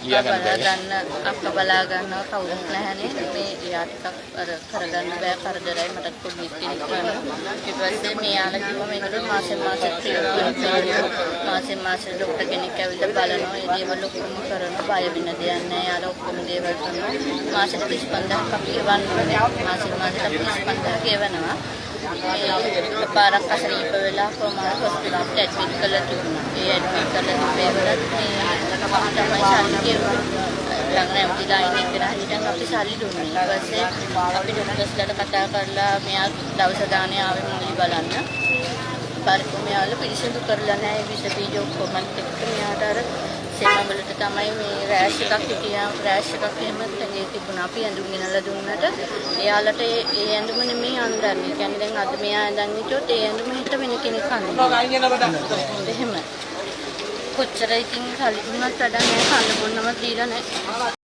අක්ක බලා ගන්නවා කවුරුත් නැහැනේ මේ යාට අර කරගන්න බෑ කරදරයි මට පොඩි කෙනෙක් කරනවා ඊට පස්සේ මෙයාලා කිව්වා මේකට මාසෙන් මාසෙ ડોක්ටර් කෙනෙක් ඇවිල්ලා බලනවා ඒ දේවල් ඔක්කොම කරනවා බය වෙන දෙයක් නැහැ යාලා ඔක්කොම දේවල් කරනවා මාසෙට 35000ක් අපි ගෙවන්නවා මාසෙට 35000ක් ගෙවනවා පාරක් අසනීප වෙලා කොහමද හොස්පිටලෙට ඇඩ්මිට් කරලා තිබුණා. ඒ ඇඩ්මිට් කරලා තිබේවලත් මේ තමයි සල්ලි ගෙවුවා. ළඟ ලයින් එක ගිහින් අපි සල්ලි දුන්නා. ඊට පස්සේ අපි ඩොක්ටර්ස්ලාට කතා කරලා මෙයා දවස් ගානේ ආවේ මුලි බලන්න. පරිපූර්ණයල පිළිසඳු කරලා නැහැ විස බීජ ඔක්කොම එක්ක මෙයාට අර සෙමවලට තමයි මේ රෑෂ් එකක් හිටියා රෑෂ් එකක් එහෙම තේ තිබුණා අපි ඇඳුම් ගෙනලා දුන්නට එයාලට ඒ ඇඳුම නෙමෙයි අඳන්නේ කියන්නේ දැන් අද මෙයා ඇඳන් හිටියොත් ඒ ඇඳුම හිට වෙන කෙනෙක් අඳිනවා එහෙම කොච්චර ඉතින් සල්ලි දුන්නත් වැඩක් නැහැ කන්න බොන්නම දීලා නැහැ